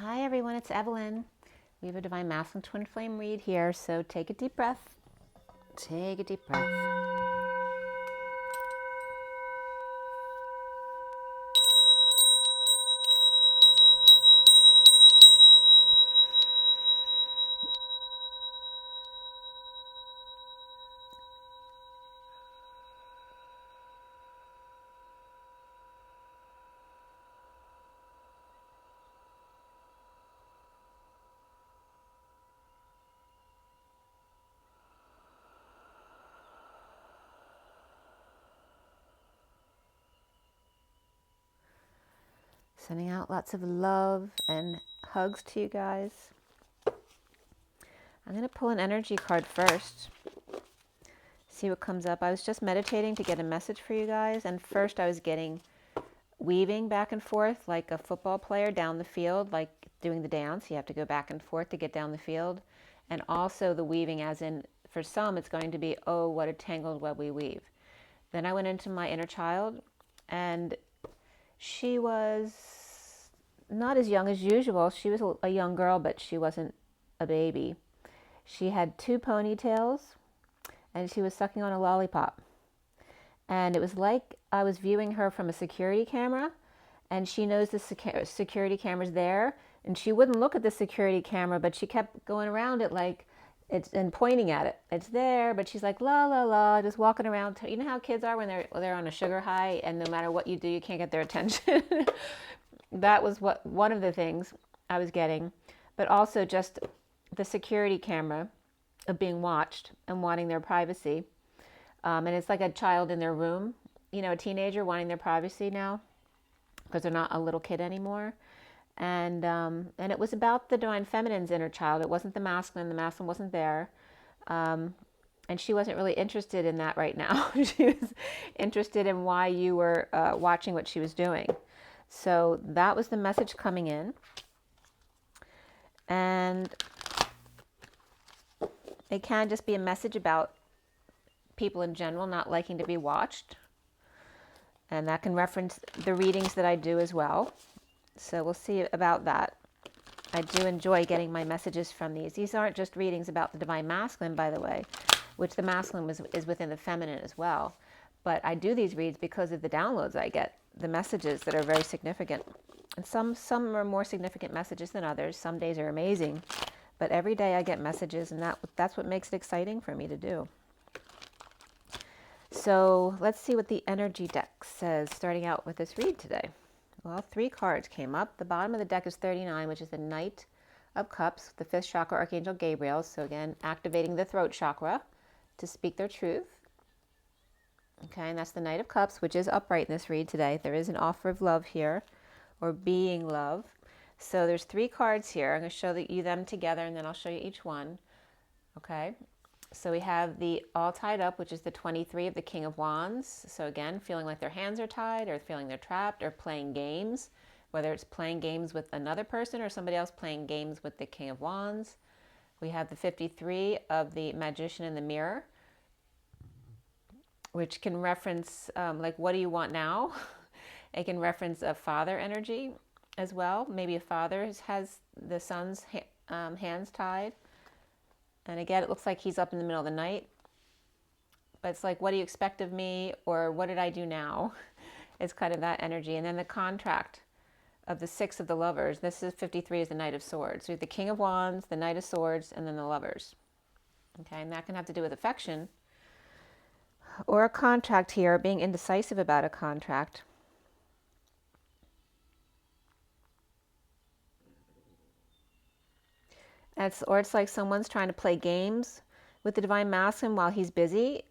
Hi everyone, it's Evelyn. We have a Divine Masculine Twin Flame read here, so take a deep breath. Take a deep breath. Sending out lots of love and hugs to you guys. I'm going to pull an energy card first. See what comes up. I was just meditating to get a message for you guys, and first I was getting weaving back and forth like a football player down the field, like doing the dance. You have to go back and forth to get down the field. And also the weaving as in, for some, it's going to be, oh, what a tangled web we weave. Then I went into my inner child, and she was not as young as usual. She was a young girl, but she wasn't a baby. She had 2 ponytails, and she was sucking on a lollipop. And it was like I was viewing her from a security camera, and she knows the security camera's there, and she wouldn't look at the security camera, but she kept going around it like it's and pointing at it. It's there, but she's like la la la, just walking around. You know how kids are when they're on a sugar high, and no matter what you do, you can't get their attention. That was one of the things I was getting, but also just the security camera of being watched and wanting their privacy. And it's like a child in their room, you know, a teenager wanting their privacy now because they're not a little kid anymore. And it was about the Divine Feminine's inner child. It wasn't the masculine. The masculine wasn't there. And she wasn't really interested in that right now. She was interested in why you were watching what she was doing. So that was the message coming in. And it can just be a message about people in general not liking to be watched. And that can reference the readings that I do as well. So we'll see about that. I do enjoy getting my messages from these. These aren't just readings about the Divine Masculine, by the way, which the masculine is within the feminine as well. But I do these reads because of the downloads I get, the messages that are very significant. And some are more significant messages than others. Some days are amazing. But every day I get messages, and that's what makes it exciting for me to do. So let's see what the energy deck says, starting out with this read today. Well, 3 cards came up. The bottom of the deck is 39, which is the Knight of Cups, the 5th chakra, Archangel Gabriel. So again, activating the throat chakra to speak their truth. Okay, and that's the Knight of Cups, which is upright in this read today. There is an offer of love here, or being love. So there's 3 cards here. I'm going to show you them together, and then I'll show you each one. Okay, so we have the All Tied Up, which is the 23 of the King of Wands. So again, feeling like their hands are tied, or feeling they're trapped, or playing games, whether it's playing games with another person or somebody else playing games with the King of Wands. We have the 53 of the Magician in the Mirror, which can reference like, what do you want now? It can reference a father energy as well. Maybe a father has the son's hands tied. And again, it looks like he's up in the middle of the night. But it's like, what do you expect of me? Or what did I do now? It's kind of that energy. And then the contract of the 6 of the Lovers. This is 53 is the Knight of Swords. So you have the King of Wands, the Knight of Swords, and then the Lovers. Okay, and that can have to do with affection. Or a contract here, being indecisive about a contract. Or it's like someone's trying to play games with the Divine Masculine while he's busy.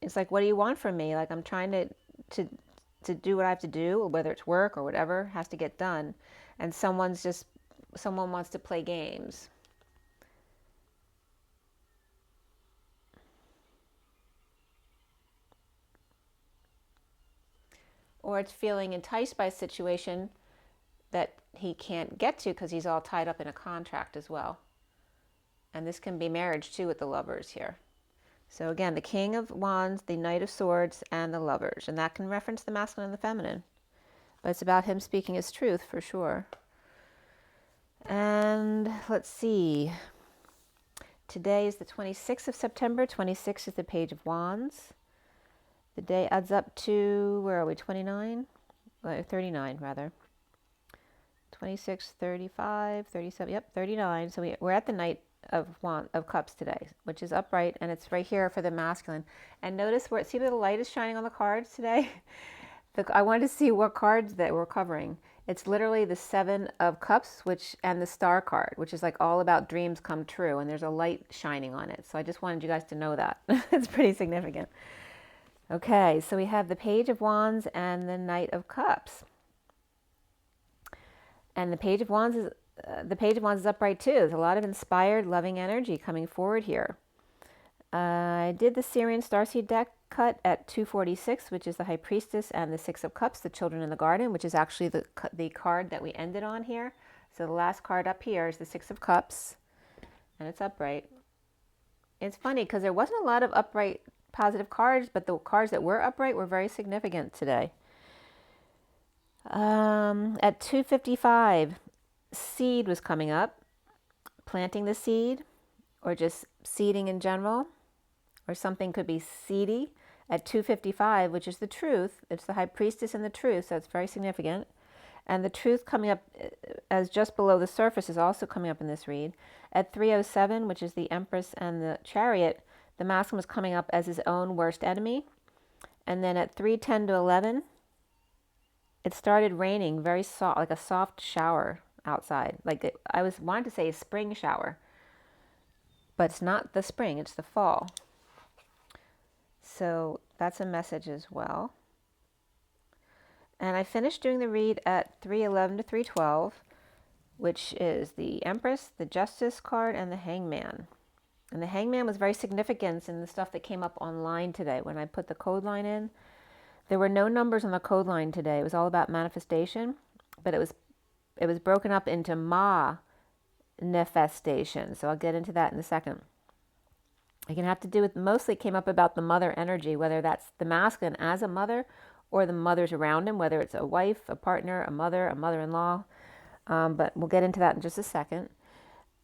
It's like, what do you want from me? Like, I'm trying to do what I have to do, whether it's work or whatever has to get done. And someone wants to play games. Or it's feeling enticed by a situation that he can't get to because he's all tied up in a contract as well. And this can be marriage too with the Lovers here. So again, the King of Wands, the Knight of Swords, and the Lovers. And that can reference the masculine and the feminine. But it's about him speaking his truth for sure. let's see. Today is the 26th of September. 26 is the Page of Wands. The day adds up to, where are we, 29? 39, rather. 26, 35, 37, yep, 39. So we're at the Knight of Cups today, which is upright, and it's right here for the masculine. And notice see where the light is shining on the cards today? I wanted to see what cards that we're covering. It's literally the Seven of Cups, and the Star card, which is like all about dreams come true, and there's a light shining on it. So I just wanted you guys to know that. It's pretty significant. Okay, so we have the Page of Wands and the Knight of Cups. And the Page of Wands is upright too. There's a lot of inspired, loving energy coming forward here. I did the SIRIAN Starseed deck cut at 246, which is the High Priestess and the Six of Cups, the Children in the Garden, which is actually the card that we ended on here. So the last card up here is the Six of Cups, and it's upright. It's funny because there wasn't a lot of upright positive cards, but the cards that were upright were very significant today. At 2:55, seed was coming up, planting the seed, or just seeding in general, or something could be seedy at 2:55, which is the truth. It's the High Priestess and the truth, so it's very significant. And the truth coming up as just below the surface is also coming up in this read. At 3:07, which is the Empress and the Chariot, the masculine was coming up as his own worst enemy. And then at 3:10 to 11, it started raining, very soft, like a soft shower outside. Like wanted to say a spring shower, but it's not the spring, it's the fall. So that's a message as well. And I finished doing the read at 3:11 to 3:12, which is the Empress, the Justice card, and the Hangman. And the Hangman was very significant in the stuff that came up online today. When I put the code line in, there were no numbers on the code line today. It was all about manifestation, but it was broken up into manifestation. So I'll get into that in a second. It can have to do with, mostly came up about the mother energy, whether that's the masculine as a mother or the mothers around him, whether it's a wife, a partner, a mother-in-law. But we'll get into that in just a second.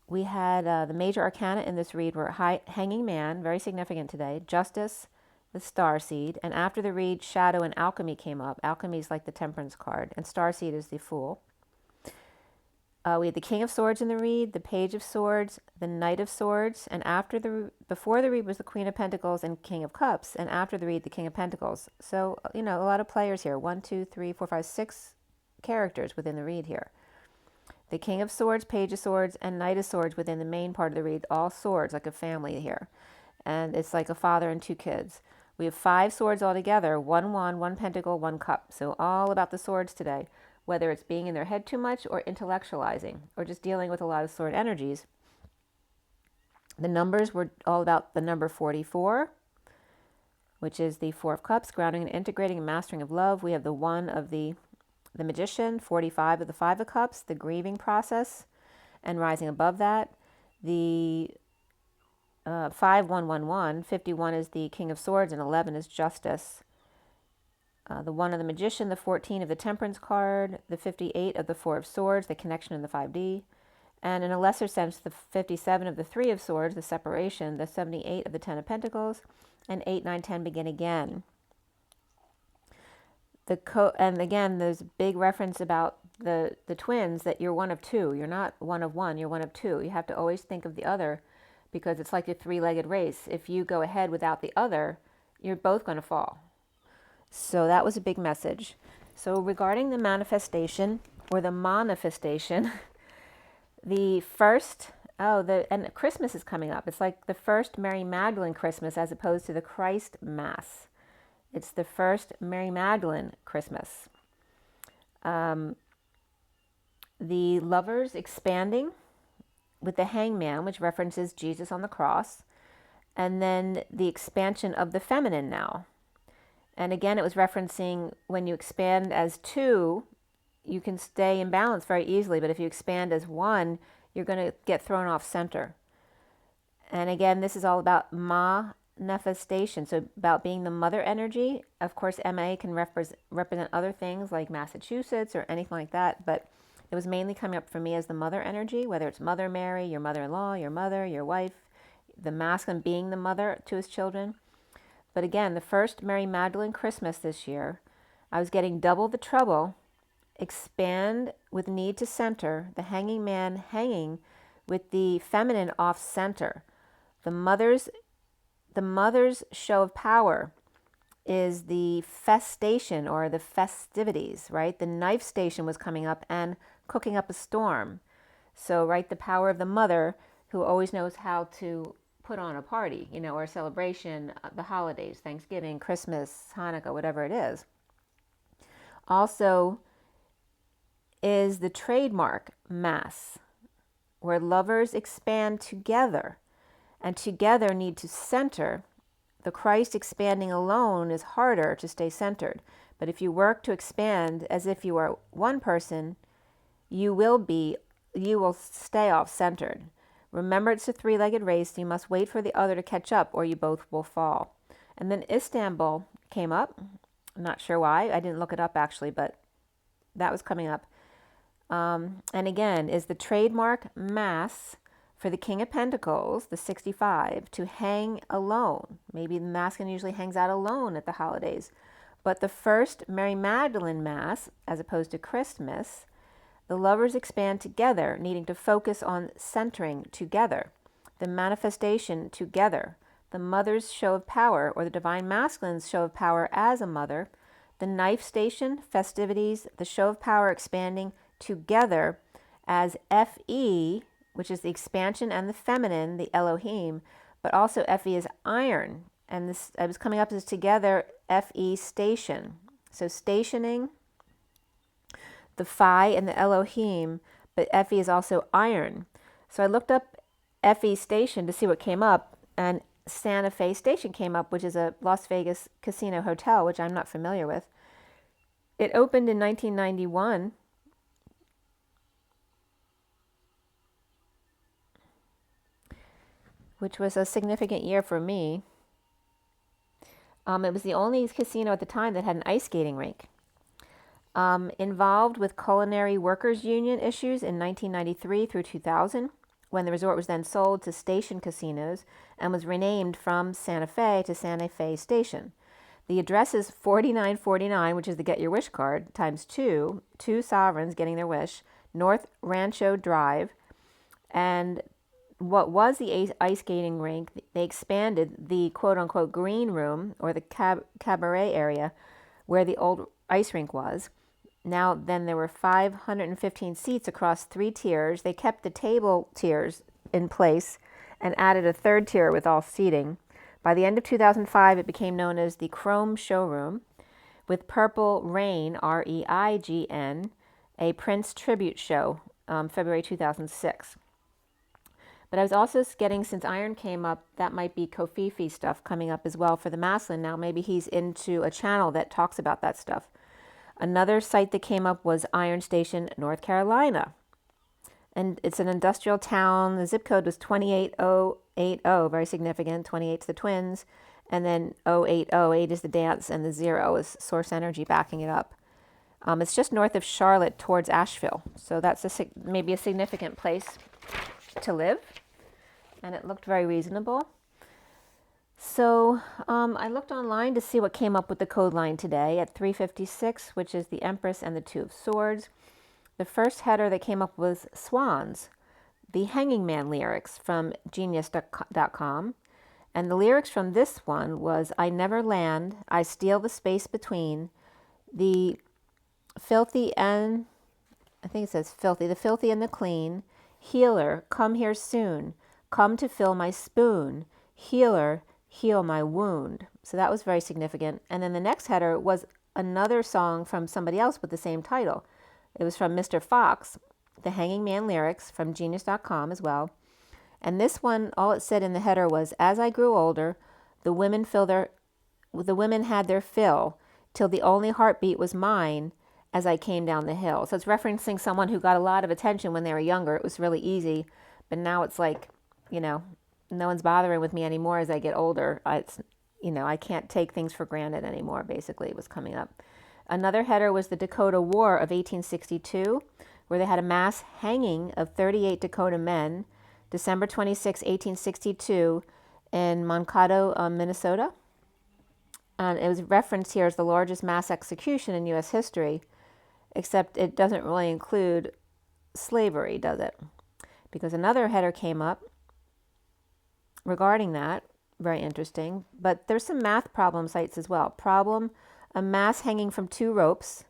We had the major arcana in this read were Hanging Man, very significant today, Justice, the Starseed, and after the read, Shadow and Alchemy came up. Alchemy is like the Temperance card, and Starseed is the Fool. We had the King of Swords in the read, the Page of Swords, the Knight of Swords, and before the read was the Queen of Pentacles and King of Cups, and after the read, the King of Pentacles. So, a lot of players here. 1, 2, 3, 4, 5, 6 characters within the read here. The King of Swords, Page of Swords, and Knight of Swords within the main part of the read, all swords, like a family here. And it's like a father and 2 kids. We have 5 swords altogether, 1 wand, 1 pentacle, 1 cup. So all about the swords today, whether it's being in their head too much or intellectualizing or just dealing with a lot of sword energies. The numbers were all about the number 44, which is the 4 of Cups, grounding and integrating and mastering of love. We have the 1 of the Magician, 45 of the 5 of Cups, the grieving process and rising above that. The 5111, 51 is the King of Swords and 11 is Justice. The 1 of the Magician, the 14 of the Temperance card, the 58 of the 4 of Swords, the connection in the 5D, and in a lesser sense, the 57 of the 3 of Swords, the separation, the 78 of the 10 of Pentacles, and 8, 9, 10 begin again. And again, there's a big reference about the twins, that you're one of 2. You're not one of 1, you're one of 2. You have to always think of the other, because it's like a 3-legged race. If you go ahead without the other, you're both going to fall. So that was a big message. So regarding the manifestation or the manifestation, the first, and Christmas is coming up. It's like the first Mary Magdalene Christmas as opposed to the Christ Mass. It's the first Mary Magdalene Christmas. The Lovers expanding with the Hangman, which references Jesus on the cross. And then the expansion of the feminine now. And again, it was referencing when you expand as 2, you can stay in balance very easily. But if you expand as 1, you're going to get thrown off center. And again, this is all about manifestation. So about being the mother energy. Of course, MA can represent other things like Massachusetts or anything like that. But It was mainly coming up for me as the mother energy, whether it's Mother Mary, your mother-in-law, your mother, your wife, the masculine being the mother to his children. But again, the first Mary Magdalene Christmas this year, I was getting double the trouble, expand with need to center, the hanging man hanging with the feminine off center. The mother's show of power is the festation or the festivities, right? The knife station was coming up and cooking up a storm. So, right, the power of the mother who always knows how to put on a party, you know, or a celebration, the holidays, Thanksgiving, Christmas, Hanukkah, whatever it is. Also is the trademark mass, where lovers expand together and together need to center. The Christ expanding alone is harder to stay centered. But if you work to expand as if you are one person, you will stay off centered. Remember, it's a three-legged race. You must wait for the other to catch up or you both will fall. And then Istanbul came up. I'm not sure why. I didn't look it up actually, but that was coming up. And again, is the trademark mass for the King of Pentacles, the 65, to hang alone. Maybe the masculine usually hangs out alone at the holidays. But the first Mary Magdalene Mass, as opposed to Christmas, the lovers expand together, needing to focus on centering together, the manifestation together, the mother's show of power, or the divine masculine's show of power as a mother, the knife station, festivities, the show of power expanding together as Fe, which is the expansion and the feminine, the Elohim, but also Fe is iron. And this, I was coming up as together, Fe station. So stationing, the Phi and the Elohim, but Fe is also iron. So I looked up Fe station to see what came up, and Santa Fe Station came up, which is a Las Vegas casino hotel, which I'm not familiar with. It opened in 1991. Which was a significant year for me. It was the only casino at the time that had an ice skating rink. Involved with culinary workers union issues in 1993 through 2000, when the resort was then sold to Station Casinos and was renamed from Santa Fe to Santa Fe Station. The address is 4949, which is the Get Your Wish card, times two sovereigns getting their wish, North Rancho Drive, and what was the ice skating rink, they expanded the quote-unquote green room, or the cabaret area, where the old ice rink was. Now, then there were 515 seats across 3 tiers. They kept the table tiers in place and added a third tier with all seating. By the end of 2005, it became known as the Chrome Showroom, with Purple Rain, Reign, a Prince tribute show, February 2006. But I was also getting, since iron came up, that might be Kofifi stuff coming up as well for the masculine. Now maybe he's into a channel that talks about that stuff. Another site that came up was Iron Station, North Carolina. And it's an industrial town. The zip code was 28080, very significant. 28's the twins. And then 0808 is the dance, and the 0 is source energy backing it up. It's just north of Charlotte towards Asheville. So that's maybe a significant place to live, and it looked very reasonable. So I looked online to see what came up with the code line today at 356, which is the Empress and the Two of Swords. The first header that came up was Swans, the Hanging Man lyrics from genius.com. And the lyrics from this one was, I never land, I steal the space between the filthy and, I think it says filthy, the filthy and the clean. Healer, come here soon. Come to fill my spoon. Healer, heal my wound. So that was very significant. And then the next header was another song from somebody else with the same title. It was from Mr. Fox, the Hanging Man lyrics from genius.com as well. And this one, all it said in the header was, as I grew older, the women had their fill, till the only heartbeat was mine as I came down the hill. So it's referencing someone who got a lot of attention when they were younger. It was really easy. But now it's like, no one's bothering with me anymore as I get older. I can't take things for granted anymore, basically, it was coming up. Another header was the Dakota War of 1862 where they had a mass hanging of 38 Dakota men, December 26, 1862, in Mankato, Minnesota. And it was referenced here as the largest mass execution in U.S. history, except it doesn't really include slavery, does it? Because another header came up regarding that. Very interesting. But there's some math problem sites as well. Problem, a mass hanging from 2 ropes,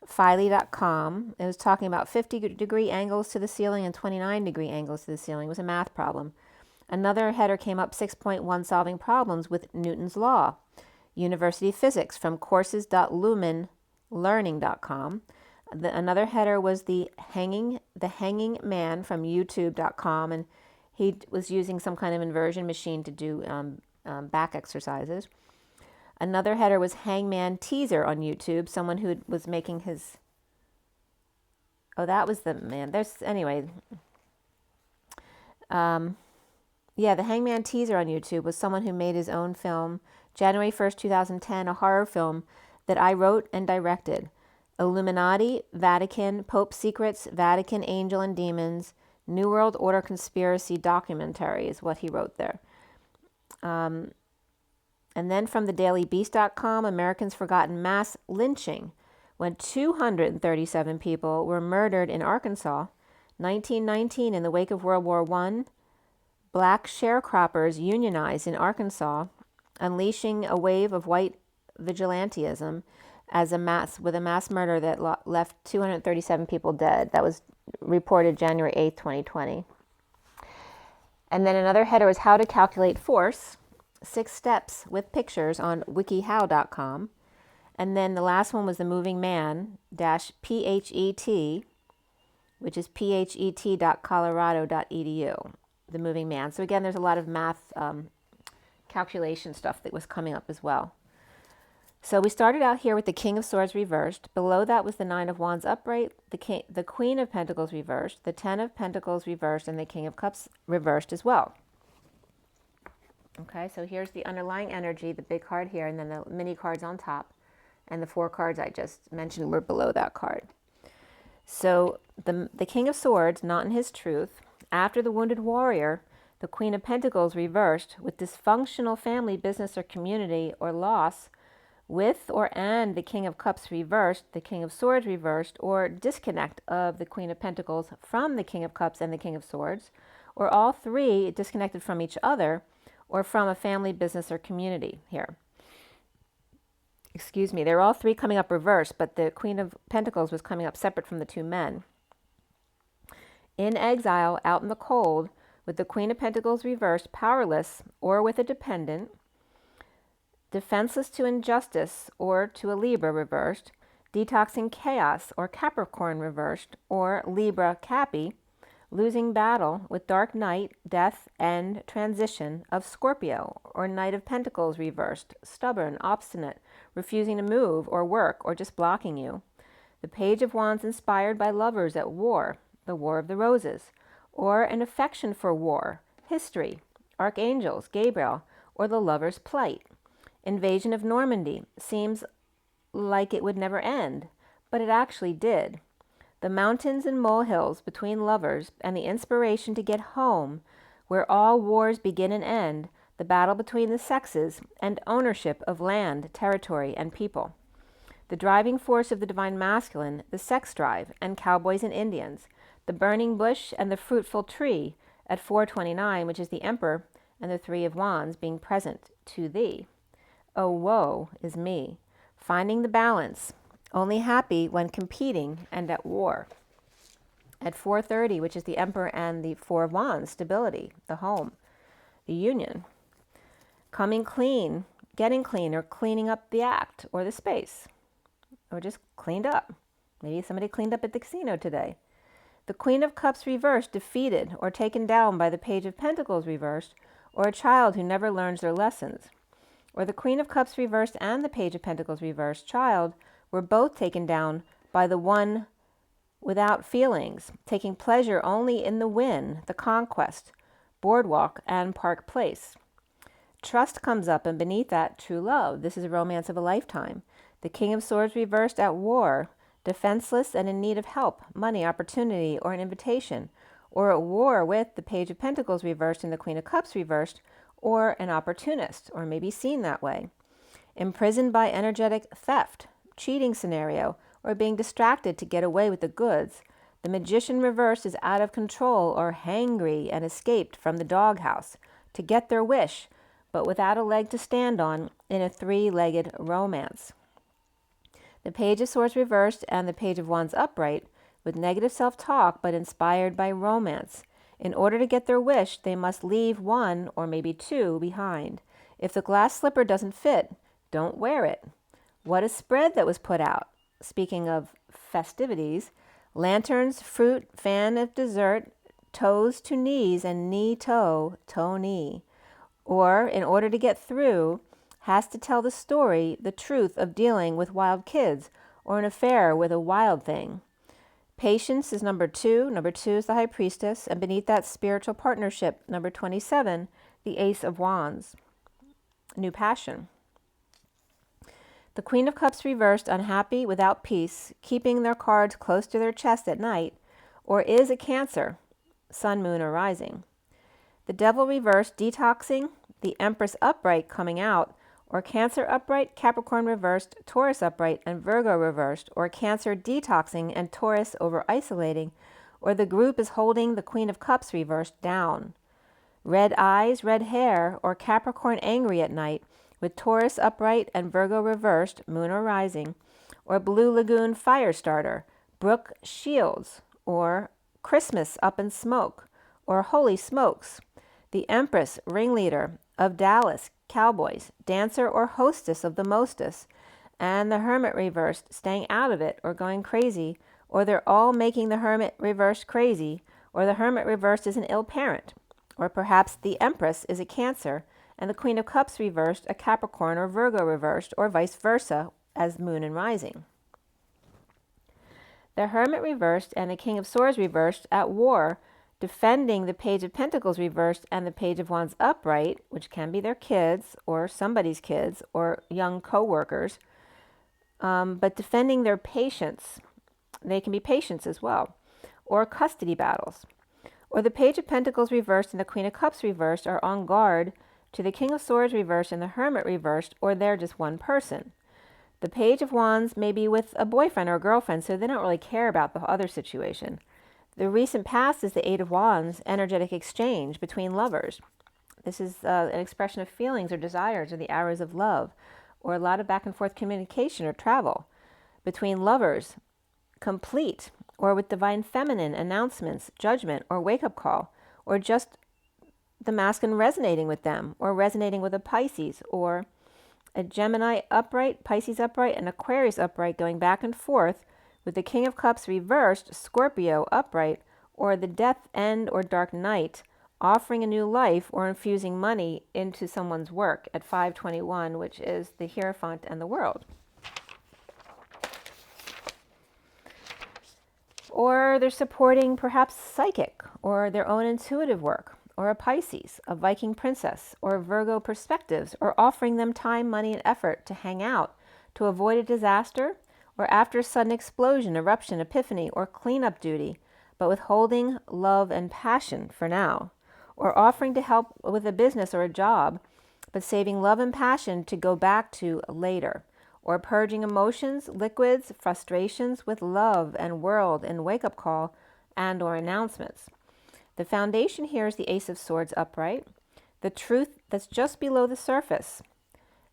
Filey.com. It was talking about 50-degree angles to the ceiling and 29-degree angles to the ceiling. It was a math problem. Another header came up, 6.1 solving problems with Newton's law. University Physics from courses.lumenlearning.com. Another header was the hanging man from youtube.com, and he was using some kind of inversion machine to do back exercises. Another header was hangman teaser on YouTube, someone who was making his, that was the man. Anyway. The hangman teaser on YouTube was someone who made his own film, January 1st, 2010, a horror film that I wrote and directed. Illuminati, Vatican, Pope Secrets, Vatican Angel and Demons, New World Order Conspiracy Documentary is what he wrote there. And then from thedailybeast.com, Americans Forgotten Mass Lynching, when 237 people were murdered in Arkansas. 1919, in the wake of World War I, black sharecroppers unionized in Arkansas, unleashing a wave of white vigilantism with a mass murder that left 237 people dead. That was reported January 8th, 2020. And then another header was how to calculate force, 6 steps with pictures on wikihow.com. And then the last one was the moving man -PHET, which is phet.colorado.edu, the moving man. So again, there's a lot of math calculation stuff that was coming up as well. So we started out here with the King of Swords reversed. Below that was the Nine of Wands upright, the Queen of Pentacles reversed, the Ten of Pentacles reversed, and the King of Cups reversed as well. Okay, so here's the underlying energy, the big card here, and then the mini cards on top. And the 4 cards I just mentioned were below that card. So the King of Swords, not in his truth, after the Wounded Warrior, the Queen of Pentacles reversed with dysfunctional family, business, or community, or loss, with and the King of Cups reversed, the King of Swords reversed, or disconnect of the Queen of Pentacles from the King of Cups and the King of Swords, or all 3 disconnected from each other, or from a family, business, or community here. Excuse me, they were all 3 coming up reversed, but the Queen of Pentacles was coming up separate from the 2 men. In exile, out in the cold, with the Queen of Pentacles reversed, powerless, or with a dependent, defenseless to injustice, or to a Libra reversed, detoxing chaos, or Capricorn reversed, or Libra Cappy, losing battle with dark night, death, end, transition of Scorpio, or Knight of Pentacles reversed, stubborn, obstinate, refusing to move or work, or just blocking you. The Page of Wands inspired by lovers at war, the War of the Roses, or an affection for war, history, archangels, Gabriel, or the lover's plight. Invasion of Normandy seems like it would never end, but it actually did. The mountains and molehills between lovers and the inspiration to get home, where all wars begin and end, the battle between the sexes, and ownership of land, territory, and people. The driving force of the divine masculine, the sex drive, and cowboys and Indians, the burning bush and the fruitful tree at 429, which is the Emperor, and the 3 of Wands being present to thee. Oh, woe is me, finding the balance, only happy when competing and at war. At 430, which is the Emperor and the 4 of Wands, stability, the home, the union. Coming clean, getting clean, or cleaning up the act or the space, or just cleaned up. Maybe somebody cleaned up at the casino today. The Queen of Cups reversed, defeated or taken down by the Page of Pentacles reversed, or a child who never learns their lessons. Or the Queen of Cups reversed and the Page of Pentacles reversed child were both taken down by the one without feelings, taking pleasure only in the win, the conquest, boardwalk, and park place. Trust comes up, and beneath that, true love. This is a romance of a lifetime. The King of Swords reversed at war, defenseless and in need of help, money, opportunity, or an invitation, or at war with the Page of Pentacles reversed and the Queen of Cups reversed, or an opportunist, or maybe seen that way. Imprisoned by energetic theft, cheating scenario, or being distracted to get away with the goods. The Magician reversed is out of control or hangry and escaped from the doghouse to get their wish, but without a leg to stand on in a three-legged romance. The Page of Swords reversed and the Page of Wands upright with negative self-talk but inspired by romance. In order to get their wish, they must leave one or maybe two behind. If the glass slipper doesn't fit, don't wear it. What a spread that was put out. Speaking of festivities, lanterns, fruit, fan of dessert, toes to knees and knee-toe, toe-knee. Or, in order to get through, has to tell the story, the truth of dealing with wild kids or an affair with a wild thing. Patience is number 2. Number 2 is the High Priestess, and beneath that, spiritual partnership. Number 27, the Ace of Wands. New passion. The Queen of Cups reversed, unhappy, without peace, keeping their cards close to their chest at night, or is a Cancer, Sun, Moon, or Rising. The Devil reversed, detoxing, the Empress upright coming out, or Cancer upright, Capricorn reversed, Taurus upright, and Virgo reversed, or Cancer detoxing and Taurus over isolating, or the group is holding the Queen of Cups reversed down. Red eyes, red hair, or Capricorn angry at night, with Taurus upright and Virgo reversed, Moon or Rising, or Blue Lagoon fire starter, Brooke shields, or Christmas up in smoke, or Holy Smokes. The Empress, ringleader of Dallas, Cowboys, dancer or hostess of the mostest, and the Hermit reversed, staying out of it or going crazy, or they're all making the Hermit reversed crazy, or the Hermit reversed is an ill parent, or perhaps the Empress is a Cancer, and the Queen of Cups reversed, a Capricorn or Virgo reversed, or vice versa as Moon and Rising. The Hermit reversed and the King of Swords reversed at war, defending the Page of Pentacles reversed and the Page of Wands upright, which can be their kids or somebody's kids or young co-workers, but defending their patients. They can be patients as well, or custody battles. Or the Page of Pentacles reversed and the Queen of Cups reversed are on guard to the King of Swords reversed and the Hermit reversed, or they're just one person. The Page of Wands may be with a boyfriend or a girlfriend, so they don't really care about the other situation. The recent past is the Eight of Wands, energetic exchange between lovers. This is an expression of feelings or desires or the arrows of love, or a lot of back and forth communication or travel between lovers, complete, or with divine feminine announcements, judgment, or wake-up call, or just the masculine resonating with them, or resonating with a Pisces, or a Gemini upright, Pisces upright, and Aquarius upright going back and forth with the King of Cups reversed, Scorpio upright, or the death end or dark night, offering a new life or infusing money into someone's work at 521, which is the Hierophant and the World. Or they're supporting perhaps psychic or their own intuitive work, or a Pisces, a Viking princess, or Virgo perspectives, or offering them time, money, and effort to hang out, to avoid a disaster, or after a sudden explosion, eruption, epiphany, or cleanup duty, but withholding love and passion for now, or offering to help with a business or a job, but saving love and passion to go back to later, or purging emotions, liquids, frustrations with love and world and wake-up call and or announcements. The foundation here is the Ace of Swords upright. The truth that's just below the surface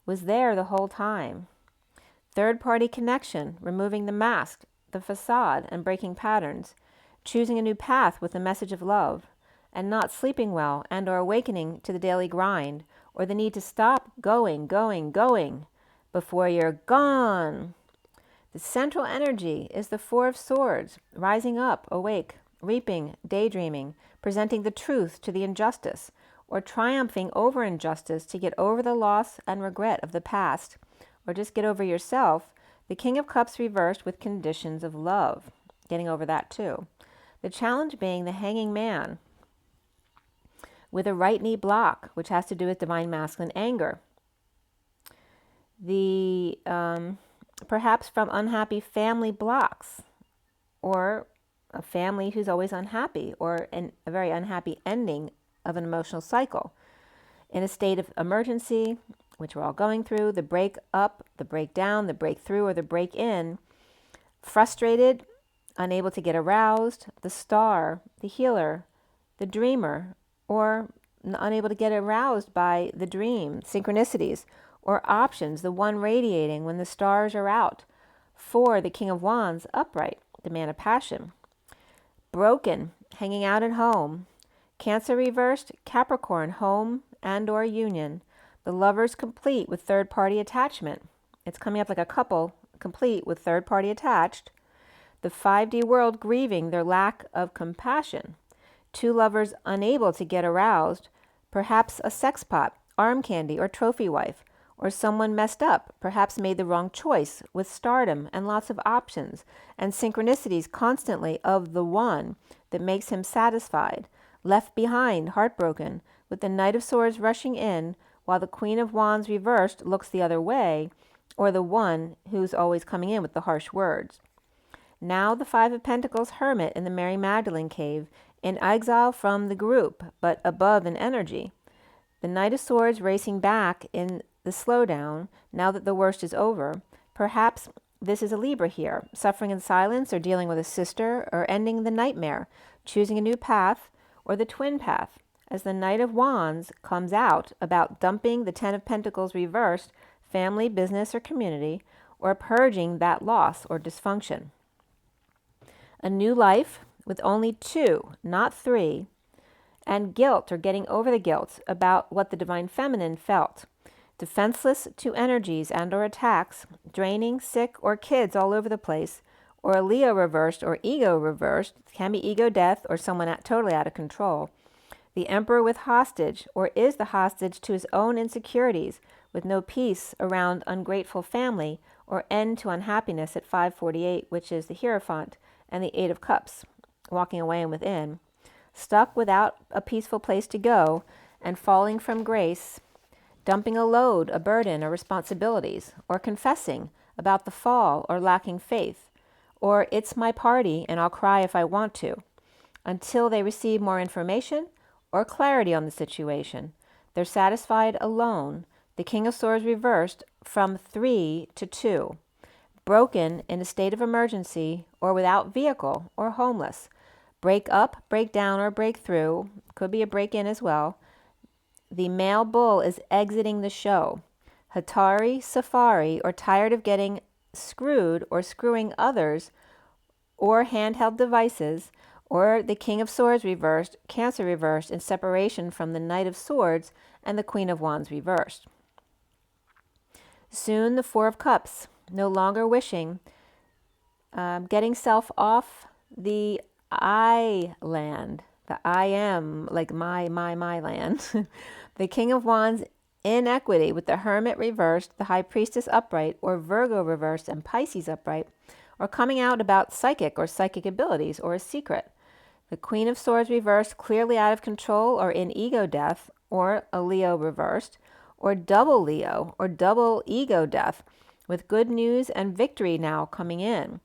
was there the whole time. Third-party connection, removing the mask, the facade, and breaking patterns. Choosing a new path with a message of love, and not sleeping well and or awakening to the daily grind, or the need to stop going before you're gone. The central energy is the Four of Swords, rising up, awake, reaping, daydreaming, presenting the truth to the injustice, or triumphing over injustice to get over the loss and regret of the past, or just get over yourself. The King of Cups reversed with conditions of love, getting over that too. The challenge being the Hanging Man with a right knee block, which has to do with divine masculine anger. The perhaps from unhappy family blocks, or a family who's always unhappy, or a very unhappy ending of an emotional cycle. In a state of emergency, which we're all going through, the break up, the breakdown, the breakthrough, or the break in, frustrated, unable to get aroused, the star, the healer, the dreamer, or unable to get aroused by the dream, synchronicities, or options, the one radiating when the stars are out. 4, the King of Wands, upright, the man of passion. Broken, hanging out at home. Cancer reversed, Capricorn, home and or union. The lovers complete with third-party attachment. It's coming up like a couple complete with third-party attached. The 5D world grieving their lack of compassion. 2 lovers unable to get aroused, perhaps a sex pot, arm candy, or trophy wife, or someone messed up, perhaps made the wrong choice with stardom and lots of options and synchronicities constantly of the one that makes him satisfied, left behind, heartbroken, with the Knight of Swords rushing in while the Queen of Wands reversed looks the other way, or the one who's always coming in with the harsh words. Now the 5 of Pentacles hermit in the Mary Magdalene cave, in exile from the group, but above in energy. The Knight of Swords racing back in the slowdown, now that the worst is over. Perhaps this is a Libra here, suffering in silence or dealing with a sister or ending the nightmare, choosing a new path or the twin path. As the Knight of Wands comes out about dumping the 10 of Pentacles reversed, family, business, or community, or purging that loss or dysfunction. A new life with only 2, not 3, and guilt or getting over the guilt about what the Divine Feminine felt. Defenseless to energies and or attacks, draining, sick, or kids all over the place, or a Leo reversed or ego reversed, can be ego death or someone totally out of control. The Emperor with hostage, or is the hostage to his own insecurities, with no peace around ungrateful family, or end to unhappiness at 548, which is the Hierophant, and the 8 of Cups, walking away and within. Stuck without a peaceful place to go, and falling from grace, dumping a load, a burden, or responsibilities, or confessing about the fall or lacking faith, or it's my party and I'll cry if I want to, until they receive more information or clarity on the situation. They're satisfied alone. The King of Swords reversed from 3 to 2. Broken in a state of emergency or without vehicle or homeless. Break up, break down, or break through. Could be a break in as well. The male bull is exiting the show. Hatari, safari, or tired of getting screwed or screwing others, or handheld devices, or the King of Swords reversed, Cancer reversed, in separation from the Knight of Swords and the Queen of Wands reversed. Soon the 4 of Cups, no longer wishing, getting self off the I land, the I am, like my land. The King of Wands in equity with the Hermit reversed, the High Priestess upright, or Virgo reversed and Pisces upright, or coming out about psychic or psychic abilities or a secret. The Queen of Swords reversed, clearly out of control or in ego death, or a Leo reversed, or double Leo or double ego death, with good news and victory now coming in.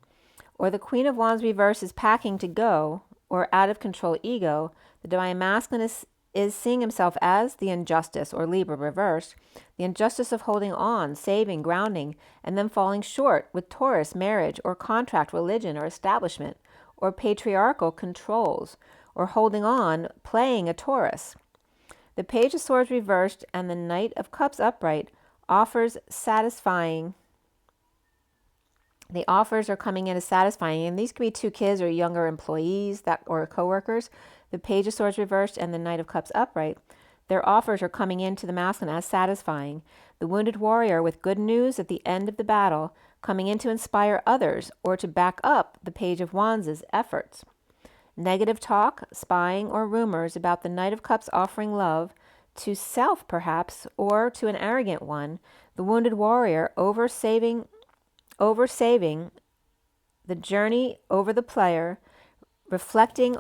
Or the Queen of Wands reversed is packing to go, or out of control ego. The Divine Masculine is seeing himself as the injustice, or Libra reversed, the injustice of holding on, saving, grounding, and then falling short with Taurus, marriage, or contract, religion, or establishment, or patriarchal controls, or holding on, playing a Taurus. The Page of Swords reversed and the Knight of Cups upright offers satisfying. The offers are coming in as satisfying, and these could be 2 kids or younger employees or coworkers. The Page of Swords reversed and the Knight of Cups upright. Their offers are coming into the masculine as satisfying. The wounded warrior with good news at the end of the battle, coming in to inspire others or to back up the Page of Wands' efforts. Negative talk, spying, or rumors about the Knight of Cups offering love to self perhaps, or to an arrogant one. The wounded warrior oversaving the journey over the player, reflecting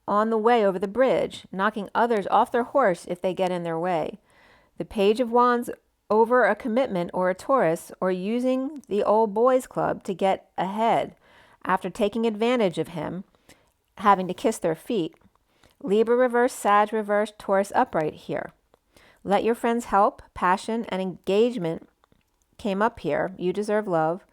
on the way over the bridge, knocking others off their horse if they get in their way. The Page of Wands over a commitment or a Taurus, or using the old boys club to get ahead after taking advantage of him, having to kiss their feet. Libra reverse, Sag reverse, Taurus upright here. Let your friends help, passion, and engagement came up here. You deserve love.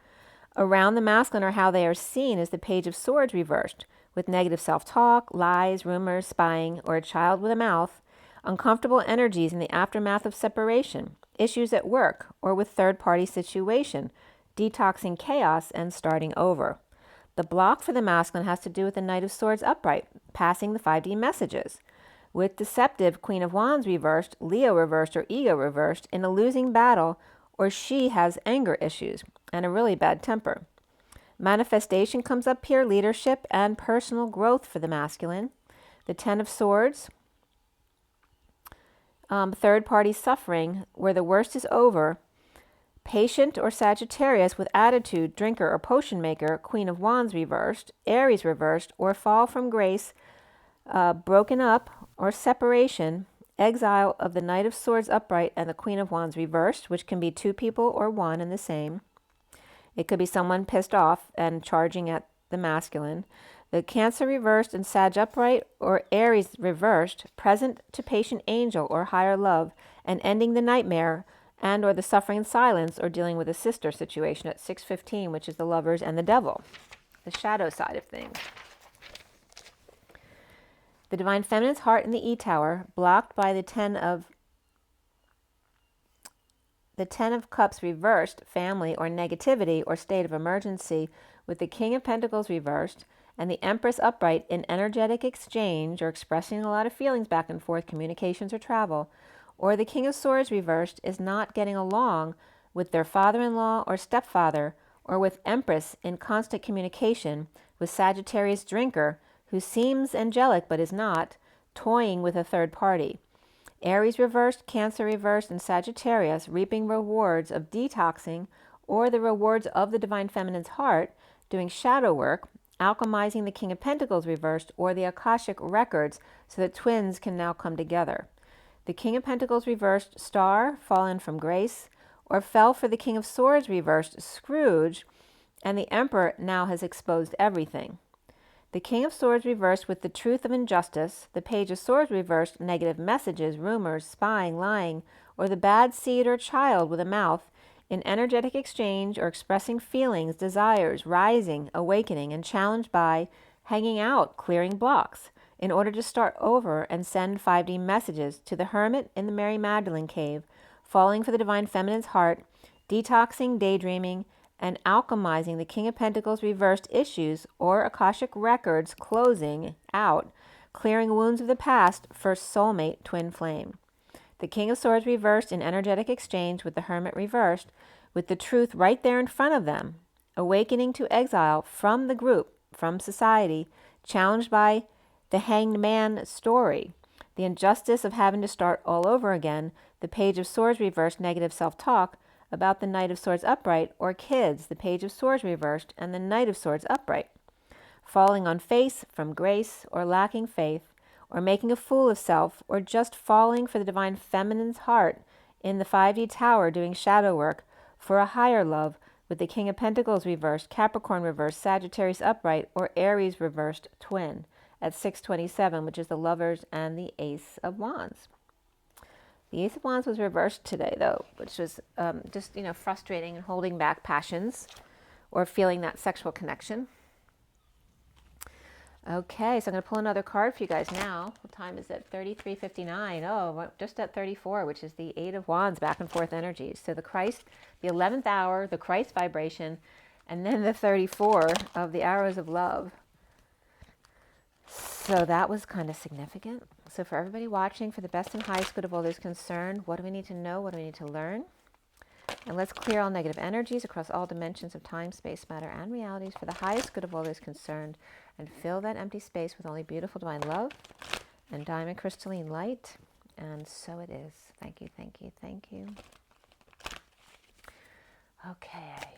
Around the masculine, or how they are seen, is the Page of Swords reversed, with negative self-talk, lies, rumors, spying, or a child with a mouth, uncomfortable energies in the aftermath of separation, issues at work or with third-party situation, detoxing chaos and starting over. The block for the masculine has to do with the Knight of Swords upright, passing the 5D messages. With deceptive Queen of Wands reversed, Leo reversed, or ego reversed, in a losing battle, or she has anger issues and a really bad temper. Manifestation comes up here, leadership and personal growth for the masculine. The Ten of Swords, third-party suffering, where the worst is over. Patient or Sagittarius with attitude, drinker or potion maker, Queen of Wands reversed, Aries reversed, or fall from grace, broken up or separation, exile of the Knight of Swords upright and the Queen of Wands reversed, which can be two people or one and the same. It could be someone pissed off and charging at the masculine. The Cancer reversed and Sag upright, or Aries reversed, present to patient angel or higher love, and ending the nightmare and or the suffering silence, or dealing with a sister situation at 6:15, which is the Lovers and the Devil, the shadow side of things. The Divine Feminine's heart in the E Tower, blocked by the Ten of Cups reversed, family or negativity or state of emergency, with the King of Pentacles reversed and the Empress upright in energetic exchange or expressing a lot of feelings back and forth, communications or travel. Or the King of Swords reversed is not getting along with their father-in-law or stepfather, or with Empress in constant communication with Sagittarius drinker, who seems angelic but is not, toying with a third party. Aries reversed, Cancer reversed, and Sagittarius reaping rewards of detoxing, or the rewards of the Divine Feminine's heart, doing shadow work, alchemizing the King of Pentacles reversed, or the Akashic records, so that twins can now come together. The King of Pentacles reversed, Star, fallen from grace, or fell for the King of Swords reversed, Scrooge, and the Emperor now has exposed everything. The King of Swords reversed with the truth of injustice, the Page of Swords reversed, negative messages, rumors, spying, lying, or the bad seed or child with a mouth, in energetic exchange or expressing feelings, desires, rising, awakening, and challenged by hanging out, clearing blocks, in order to start over and send 5D messages to the Hermit in the Mary Magdalene cave, falling for the Divine Feminine's heart, detoxing, daydreaming, and alchemizing the King of Pentacles reversed issues or Akashic records, closing out, clearing wounds of the past for soulmate twin flame. The King of Swords reversed in energetic exchange with the Hermit reversed, with the truth right there in front of them, awakening to exile from the group, from society, challenged by the Hanged Man story, the injustice of having to start all over again, the Page of Swords reversed, negative self-talk about the Knight of Swords upright, or kids, the Page of Swords reversed, and the Knight of Swords upright, falling on face from grace, or lacking faith, or making a fool of self, or just falling for the Divine Feminine's heart in the 5D Tower doing shadow work for a higher love, with the King of Pentacles reversed, Capricorn reversed, Sagittarius upright, or Aries reversed twin at 6:27, which is the Lovers and the Ace of Wands. The Ace of Wands was reversed today, though, which was just, frustrating and holding back passions or feeling that sexual connection. Okay, so I'm going to pull another card for you guys now. What time is it? 33:59. Oh, just at 34, which is the Eight of Wands, back and forth energies. So the Christ, the 11th hour, the Christ vibration, and then the 34 of the arrows of love. So that was kind of significant. So for everybody watching, for the best and highest good of all those concerned, what do we need to know? What do we need to learn? And let's clear all negative energies across all dimensions of time, space, matter, and realities for the highest good of all those concerned, and fill that empty space with only beautiful divine love and diamond crystalline light. And so it is. Thank you, thank you, thank you. Okay.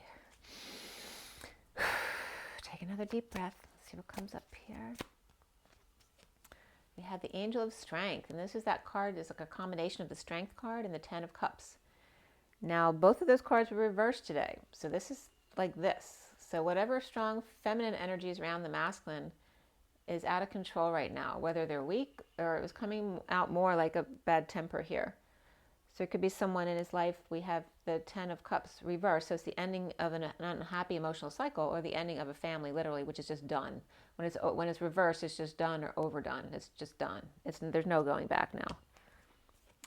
Take another deep breath. Let's see what comes up here. We have the Angel of Strength, and this is that card. It's like a combination of the Strength card and the Ten of Cups. Now, both of those cards were reversed today. So this is like this. So whatever strong feminine energy is around the masculine is out of control right now, whether they're weak or it was coming out more like a bad temper here. So it could be someone in his life. We have the 10 of Cups reversed. So it's the ending of an unhappy emotional cycle, or the ending of a family, literally, which is just done. When it's reversed, it's just done or overdone. It's just done. There's no going back now.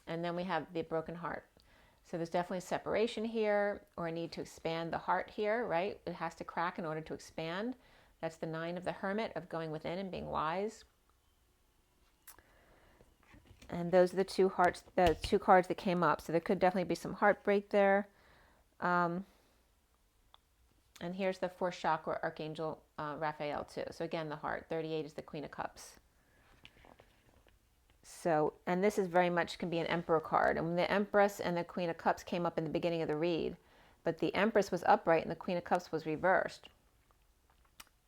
And then we have the broken heart. So there's definitely separation here, or a need to expand the heart here, right? It has to crack in order to expand. That's the 9 of the Hermit, of going within and being wise. And those are the two cards that came up. So there could definitely be some heartbreak there. And here's the 4th chakra, Archangel Raphael too. So again, the heart. 38 is the Queen of Cups. So, and this is very much can be an Emperor card. And the Empress and the Queen of Cups came up in the beginning of the read. But the Empress was upright and the Queen of Cups was reversed.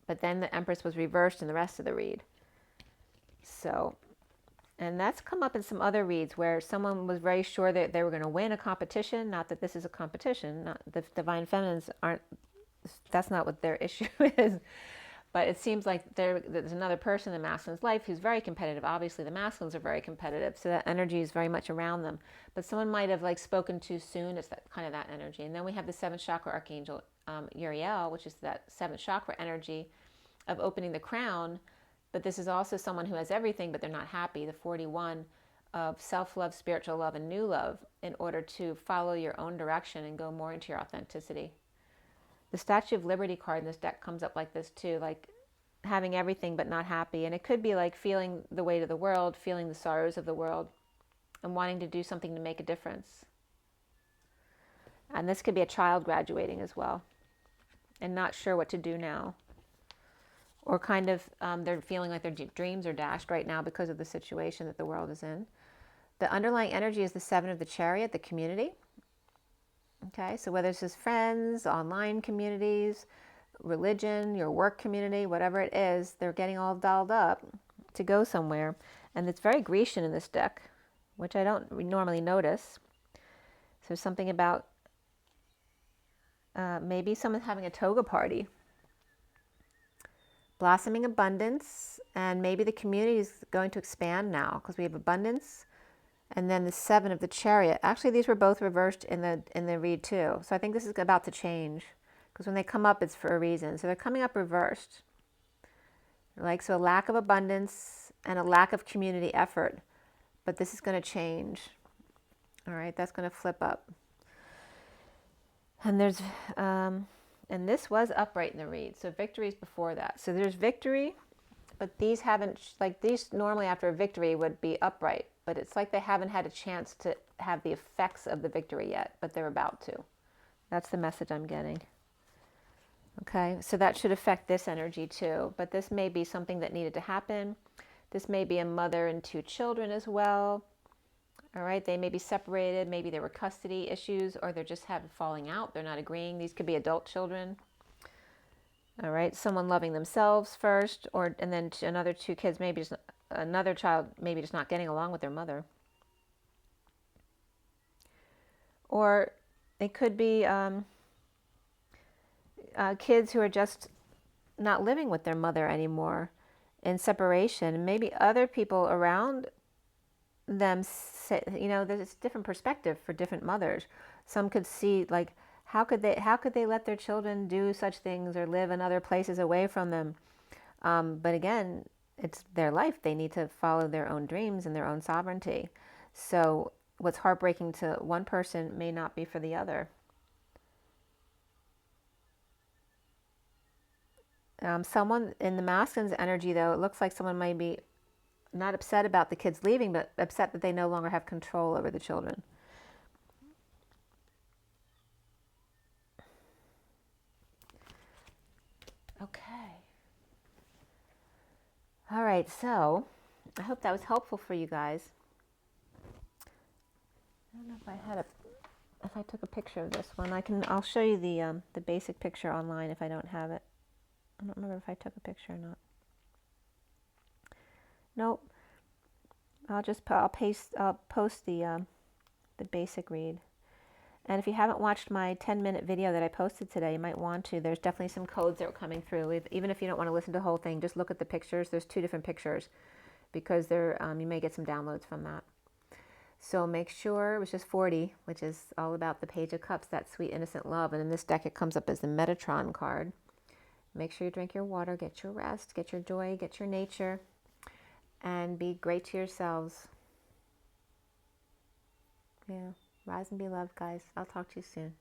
But then the Empress was reversed in the rest of the read. So, and that's come up in some other reads where someone was very sure that they were going to win a competition. Not that this is a competition. Not the Divine Feminines aren't, that's not what their issue is. But it seems like there's another person in the masculine's life who's very competitive. Obviously, the masculines are very competitive, so that energy is very much around them. But someone might have like spoken too soon. It's that kind of that energy. And then we have the 7th chakra Archangel Uriel, which is that 7th chakra energy of opening the crown. But this is also someone who has everything, but they're not happy. The 41 of self-love, spiritual love, and new love, in order to follow your own direction and go more into your authenticity. The Statue of Liberty card in this deck comes up like this too, like having everything but not happy. And it could be like feeling the weight of the world, feeling the sorrows of the world, and wanting to do something to make a difference. And this could be a child graduating as well, and not sure what to do now. Or kind of they're feeling like their dreams are dashed right now because of the situation that the world is in. The underlying energy is the 7 of the Chariot, the community. Okay, so whether it's just friends, online communities, religion, your work community, whatever it is, they're getting all dolled up to go somewhere. And it's very Grecian in this deck, which I don't normally notice. So there's something about maybe someone's having a toga party. Blossoming abundance, and maybe the community is going to expand now because we have abundance. And then the 7 of the Chariot. Actually, these were both reversed in the read too. So I think this is about to change, because when they come up, it's for a reason. So they're coming up reversed. Like, so a lack of abundance and a lack of community effort. But this is going to change. All right, that's going to flip up. And there's, and this was upright in the read. So victory is before that. So there's victory, but these haven't, like these normally after a victory would be upright. But it's like they haven't had a chance to have the effects of the victory yet, but they're about to. That's the message I'm getting. Okay, so that should affect this energy too. But this may be something that needed to happen. This may be a mother and 2 children as well. All right, they may be separated. Maybe there were custody issues, or they're just having falling out. They're not agreeing. These could be adult children. All right, someone loving themselves first, and then another 2 kids, maybe just another child, maybe just not getting along with their mother. Or it could be kids who are just not living with their mother anymore, in separation. Maybe other people around them say, you know, there's a different perspective for different mothers. Some could see like, how could they let their children do such things or live in other places away from them? But again, it's their life. They need to follow their own dreams and their own sovereignty. So what's heartbreaking to one person may not be for the other. Someone in the masculine's energy, though, it looks like someone might be not upset about the kids leaving, but upset that they no longer have control over the children. Okay. All right, so I hope that was helpful for you guys. I don't know if I took a picture of this one. I'll show you the basic picture online if I don't have it. I don't remember if I took a picture or not. Nope. I'll post the basic read. And if you haven't watched my 10-minute video that I posted today, you might want to. There's definitely some codes that are coming through. Even if you don't want to listen to the whole thing, just look at the pictures. There's 2 different pictures because you may get some downloads from that. So make sure, it was just 40, which is all about the Page of Cups, that sweet, innocent love. And in this deck, it comes up as the Metatron card. Make sure you drink your water, get your rest, get your joy, get your nature, and be great to yourselves. Yeah, rise and be loved, guys. I'll talk to you soon.